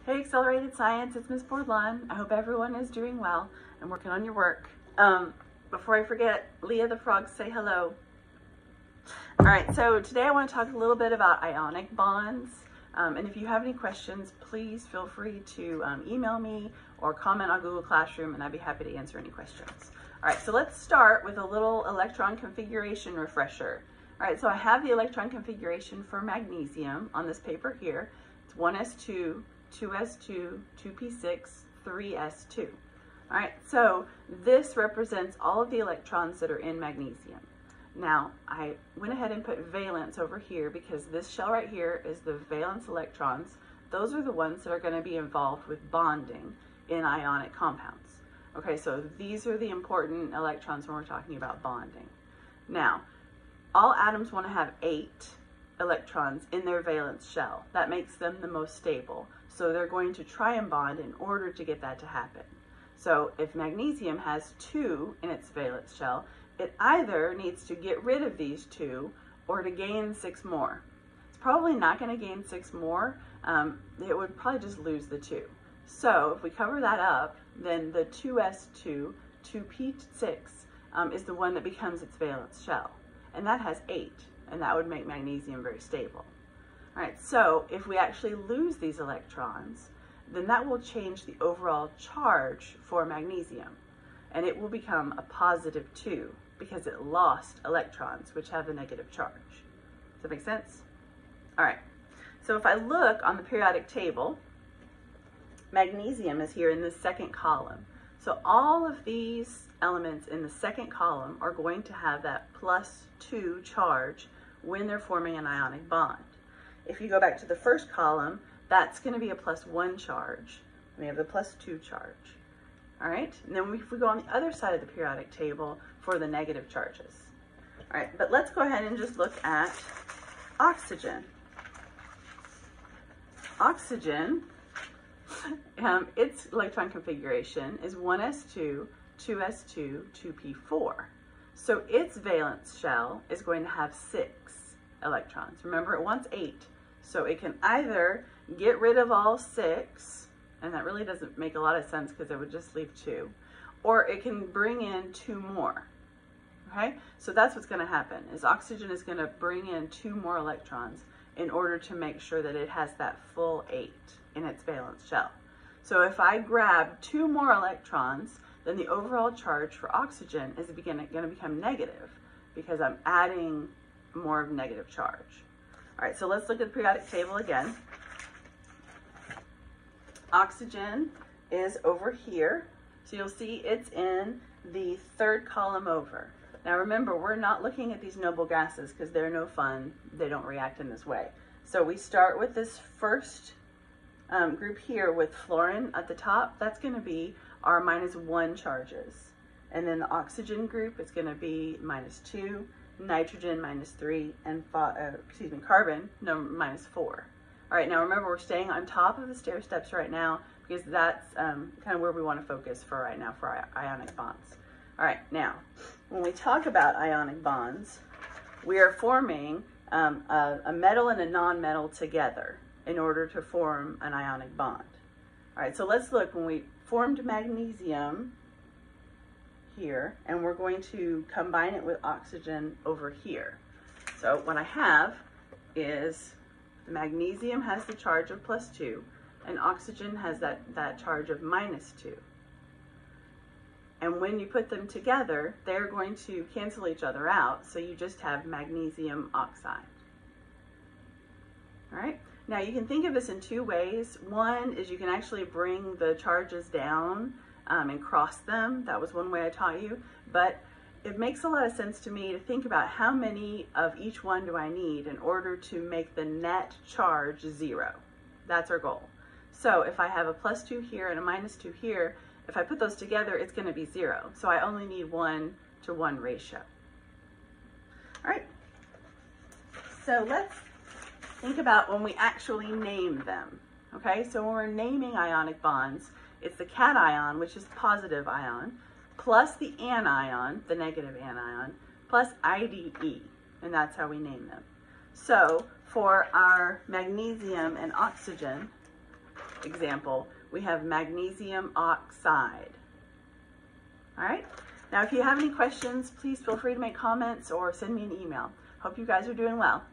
Hey Accelerated Science, it's Miss Bourdon. I hope everyone is doing well and working on your work. Before I forget, Leah the frog, say hello. All right, so today I want to talk a little bit about ionic bonds. And if you have any questions, please feel free to email me or comment on Google Classroom, and I'd be happy to answer any questions. All right, so let's start with a little electron configuration refresher. All right, so I have the electron configuration for magnesium on this paper here. It's 1s2, 2s2, 2p6, 3s2. All right, so this represents all of the electrons that are in magnesium. Now, I went ahead and put valence over here because this shell right here is the valence electrons. Those are the ones that are going to be involved with bonding in ionic compounds. Okay, so these are the important electrons when we're talking about bonding. Now, all atoms want to have 8 electrons in their valence shell. That makes them the most stable. So they're going to try and bond in order to get that to happen. So if magnesium has 2 in its valence shell, it either needs to get rid of these 2 or to gain 6 more. It's probably not going to gain 6 more. It would probably just lose the 2. So if we cover that up, then the 2s2, 2p6 is the one that becomes its valence shell. And that has 8, and that would make magnesium very stable. All right, so if we actually lose these electrons, then that will change the overall charge for magnesium, and it will become a positive 2 because it lost electrons, which have a negative charge. Does that make sense? All right, so if I look on the periodic table, magnesium is here in the second column. So all of these elements in the second column are going to have that +2 charge when they're forming an ionic bond. If you go back to the first column, that's going to be a +1 charge. We have the +2 charge. All right, and then if we go on the other side of the periodic table for the negative charges. All right, but let's go ahead and just look at oxygen. Oxygen, its electron configuration is 1s2, 2s2, 2p4. So its valence shell is going to have 6 electrons. Remember, it wants 8. So it can either get rid of all 6, and that really doesn't make a lot of sense because it would just leave 2, or it can bring in 2 more. Okay, so that's what's going to happen, is oxygen is going to bring in 2 more electrons in order to make sure that it has that full 8 in its valence shell. So if I grab 2 more electrons, then the overall charge for oxygen is going to become negative because I'm adding more of negative charge. All right, so let's look at the periodic table again. Oxygen is over here. So you'll see it's in the third column over. Now remember, we're not looking at these noble gases because they're no fun. They don't react in this way. So we start with this first group here with fluorine at the top. That's going to be our -1 charges. And then the oxygen group is going to be -2, nitrogen -3, and carbon -4. All right, now remember, we're staying on top of the stair steps right now because that's kind of where we want to focus for right now for our ionic bonds. All right, now when we talk about ionic bonds, we are forming a metal and a non-metal together in order to form an ionic bond. All right, so let's look. When we formed magnesium here, and we're going to combine it with oxygen over here. So what I have is the magnesium has the charge of +2, and oxygen has that charge of -2. And when you put them together, they're going to cancel each other out, so you just have magnesium oxide. All right, now you can think of this in 2 ways. One is you can actually bring the charges down and cross them. That was one way I taught you, but it makes a lot of sense to me to think about how many of each one do I need in order to make the net charge 0. That's our goal. So if I have a +2 here and a -2 here, if I put those together, it's going to be 0. So I only need 1-to-1 ratio. All right, so let's think about when we actually name them. Okay, so when we're naming ionic bonds, it's the cation, which is the positive ion, plus the anion, the negative anion, plus IDE, and that's how we name them. So for our magnesium and oxygen, example, we have magnesium oxide. All right. Now, if you have any questions, please feel free to make comments or send me an email. Hope you guys are doing well.